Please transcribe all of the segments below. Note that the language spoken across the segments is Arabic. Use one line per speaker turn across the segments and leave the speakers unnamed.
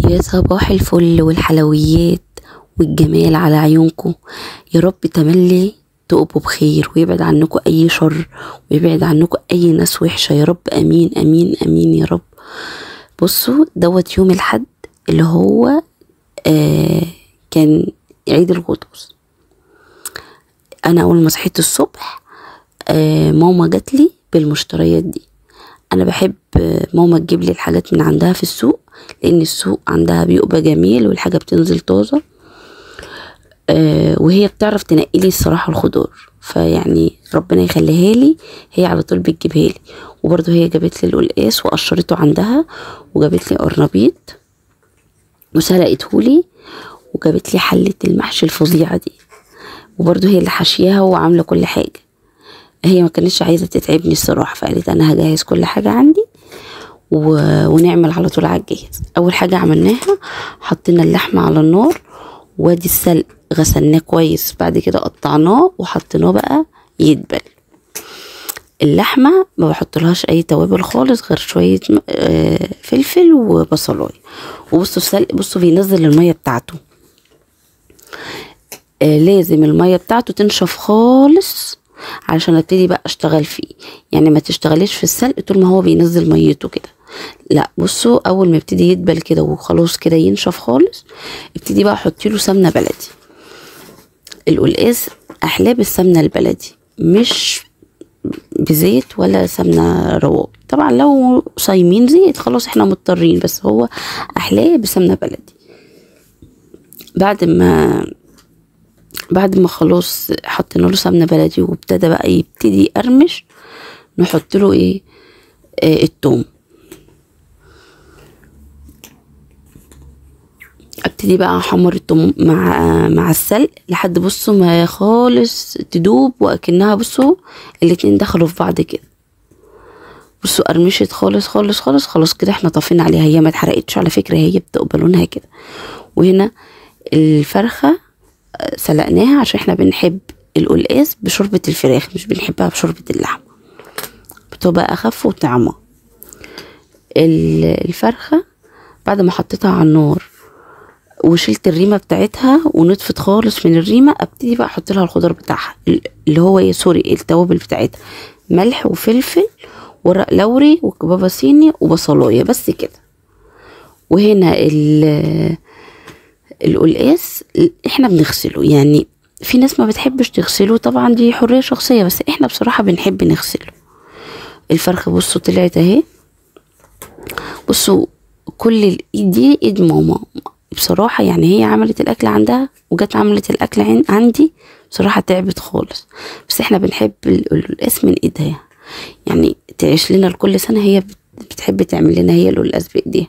يا صباح الفل والحلويات والجمال على عيونكم. يا رب تملي تقبوا بخير ويبعد عنكم اي شر ويبعد عنكم اي ناس وحشة يا رب. امين امين امين يا رب. بصوا دوت يوم الحد اللي هو كان عيد الغطاس. انا اول ما صحيت الصبح ماما جات لي بالمشتريات دي. انا بحب ماما تجيب لي الحاجات من عندها في السوق، لان السوق عندها بيبقى جميل والحاجه بتنزل طازه. وهي بتعرف تنقي لي الصراحه الخضار، فيعني ربنا يخليها لي، هي على طول بتجيبها لي. وبرده هي جابت لي القلقاس وقشرته عندها، وجابت لي قرنبيط وسلقته لي، وجابت لي حله المحشي الفظيعه دي، وبرده هي اللي حاشياها وعامله كل حاجه. هي ما كانتش عايزه تتعبني الصراحه، فقالت انا هجهز كل حاجه عندي ونعمل على طول على الجاهز. اول حاجه عملناها حطينا اللحمه على النار، وادي السلق غسلناه كويس، بعد كده قطعناه وحطيناه بقى يدبل. اللحمه ما بحطلهاش اي توابل خالص غير شويه فلفل وبصلايه. وبصوا السلق، بصوا بينزل الميه بتاعته. لازم الميه بتاعته تنشف خالص علشان ابتدي بقى اشتغل فيه. يعني ما تشتغليش في السلق طول ما هو بينزل ميته كده، لا. بصوا اول ما يبتدي يدبل كده وخلاص كده ينشف خالص، ابتدي بقى احطي له سمنه بلدي. القلقاس احلاه بالسمنه البلدي، مش بزيت ولا سمنه رواب. طبعا لو صايمين زيت خلاص احنا مضطرين، بس هو احلاه بسمنه بلدي. بعد ما خلاص حطينا له سمنه بلدي وابتدى بقى يبتدي يقرمش، نحط له الثوم. ابتدي بقى احمر الثوم مع السلق لحد بصوا ما خالص تدوب، واكنها بصوا الاتنين دخلوا في بعض كده. بصوا قرمشت خالص خالص خالص. خلاص كده احنا طفينا عليها، هي ما اتحرقتش على فكره، هي بتبقى لونها كده. وهنا الفرخه سلقناها عشان احنا بنحب القلقاس بشوربة الفراخ، مش بنحبها بشوربة اللحمة، بتبقى اخف وطعمة. الفرخة بعد ما حطيتها على النار وشلت الريمة بتاعتها ونطفت خالص من الريمة، ابتدي بقى احط لها الخضار بتاعها اللي هو سوري التوابل بتاعتها، ملح وفلفل ورق لوري وكبابة صيني وبصلايه، بس كده. وهنا القلقاس احنا بنغسله، يعني في ناس ما بتحبش تغسله، طبعا دي حرية شخصية، بس احنا بصراحة بنحب نغسله. الفرخة بصوا طلعت اهي. بصوا كل الايد دي ايد ماما بصراحة، يعني هي عملت الاكل عندها وجت عملت الاكل عندي، بصراحة تعبت خالص، بس احنا بنحب القلقاس من ايدها. يعني تعيش لنا لكل سنة، هي بتحب تعمل لنا هي القلقاس بايديها.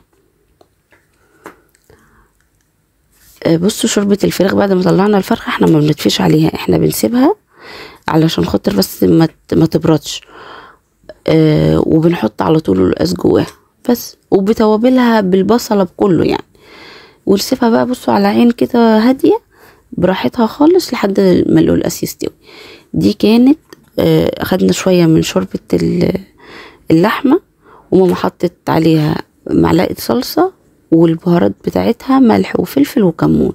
بصوا شوربة الفراخ بعد ما طلعنا الفرخة احنا ما بنطفيش عليها، احنا بنسيبها علشان خاطر بس ما تبردش. وبنحط على طول القلقاس جواها بس، وبتوابلها بالبصلة بكله يعني، ونسيبها بقى بصوا على عين كده هادية براحتها خالص لحد ما القلقاس يستوي. دي كانت اخدنا شوية من شوربة اللحمة، وماما حطت عليها معلقة صلصة، والبهارات بتاعتها ملح وفلفل وكمون.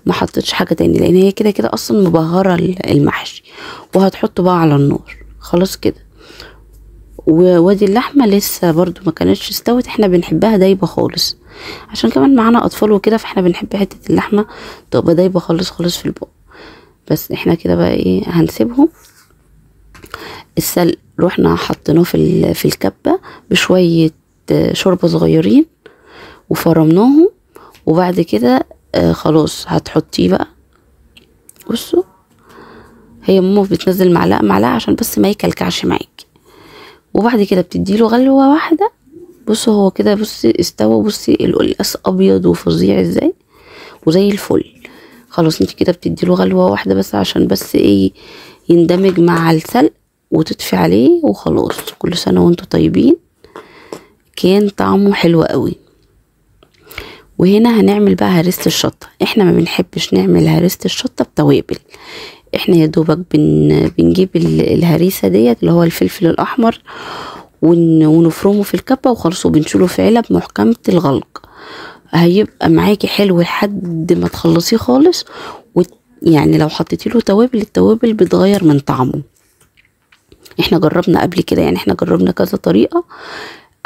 ما حطيتش حاجه تاني لان هي كده كده اصلا مبهره المحشي، وهتحطه بقى على النار خلاص كده. وادي اللحمه لسه برضو ما كانتش استوت، احنا بنحبها دايبه خالص عشان كمان معانا اطفال وكده، فاحنا بنحب حته اللحمه تبقى دايبه خالص خالص في البق. بس احنا كده بقى هنسيبهم. السلق رحنا حطيناه في الكبه بشويه شوربه صغيرين وفرمناهم، وبعد كده خلاص هتحطيه بقى. بصوا هي ماما بتنزل معلقه معلقه عشان بس ما يكلكعش معاكي، وبعد كده بتديله غلوه واحده. بصوا هو كده، بصي استوى، بصي القلقاس ابيض وفظيع ازاي وزي الفل. خلاص انت كده بتديله غلوه واحده بس عشان بس يندمج مع السلق، وتطفي عليه وخلاص. كل سنه وانتوا طيبين، كان طعمه حلو قوي. وهنا هنعمل بقى هريسة الشطة. احنا ما بنحبش نعمل هريسة الشطة بتوابل، احنا يا دوبك بنجيب الهريسة ديت اللي هو الفلفل الاحمر ونفرمه في الكبة وخلاص، وبنشيله في علب محكمة الغلق. هيبقى معاكي حلو لحد ما تخلصيه خالص. يعني لو حطيتي له توابل، التوابل بتغير من طعمه. احنا جربنا قبل كده، يعني احنا جربنا كذا طريقه.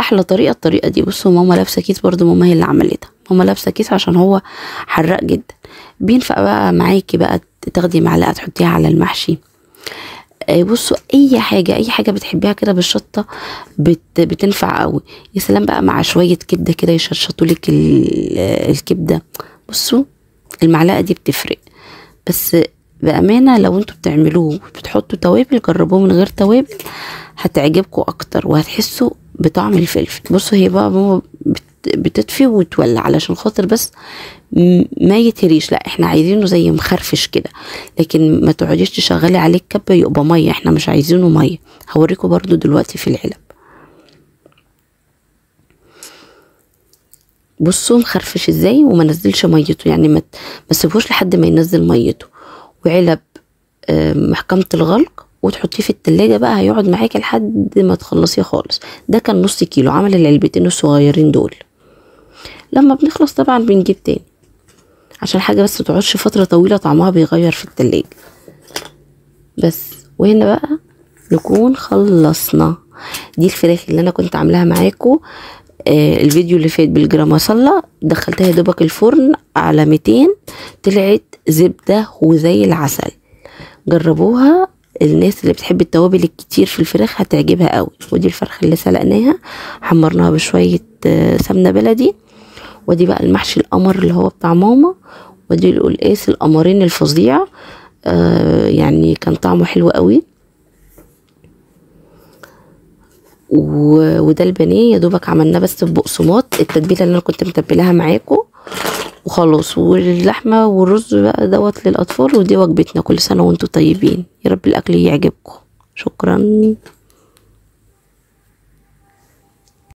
احلى طريقه الطريقه دي. بصوا ماما لابسه كيس، برضو ماما هي اللي عملتها. ماما لابسه كيس عشان هو حراق جدا. بينفع بقى معاكي بقى تاخدي معلقه تحطيها على المحشي. بصوا اي حاجه، اي حاجه بتحبيها كده بالشطه بتنفع قوي. يا سلام بقى مع شويه كبده كده يشطشطوا لك الكبده. بصوا المعلقه دي بتفرق. بس بامانه لو انتوا بتعملوه بتحطوا توابل، جربوه من غير توابل هتعجبكم اكتر وهتحسوا بطعم الفلفل. بصوا هي بقى ماما بتطفي وتولع علشان خاطر بس ما يتهريش. لا احنا عايزينه زي مخرفش كده، لكن ما تقعديش تشغلي عليه الكبه يبقى ميه، احنا مش عايزينه ميه. هوريكم برضو دلوقتي في العلب. بصوا مخرفش ازاي وما نزلش ميته، يعني ما تسيبوش لحد ما ينزل ميته. وعلب محكمة الغلق وتحطيه في التلاجة بقى، هيقعد معاكي لحد ما تخلصيه خالص. ده كان نص كيلو، عمل العلبتين الصغيرين دول. لما بنخلص طبعا بنجيب تاني عشان حاجة بس متقعدش فترة طويلة، طعمها بيغير في التلاجة بس. وهنا بقى نكون خلصنا. دي الفراخ اللي انا كنت عاملاها معاكم الفيديو اللي فات بالجراماسيلا. دخلتها يا دوبك الفرن على 200، طلعت زبدة وزي العسل. جربوها، الناس اللي بتحب التوابل الكتير في الفراخ هتعجبها قوي. ودي الفرخة اللي سلقناها حمرناها بشوية سمنة بلدي. ودي بقى المحشي القمر اللي هو بتاع ماما. ودي القلقاس القمرين الفظيع، يعني كان طعمه حلو قوي. وده البانيه يا دوبك عملناه بس ببقسماط، التتبيله اللي انا كنت متبلاها معاكم وخلاص. واللحمه والرز بقى دوت للاطفال. ودي وجبتنا. كل سنه وانتم طيبين، يا رب الاكل يعجبكم. شكرا.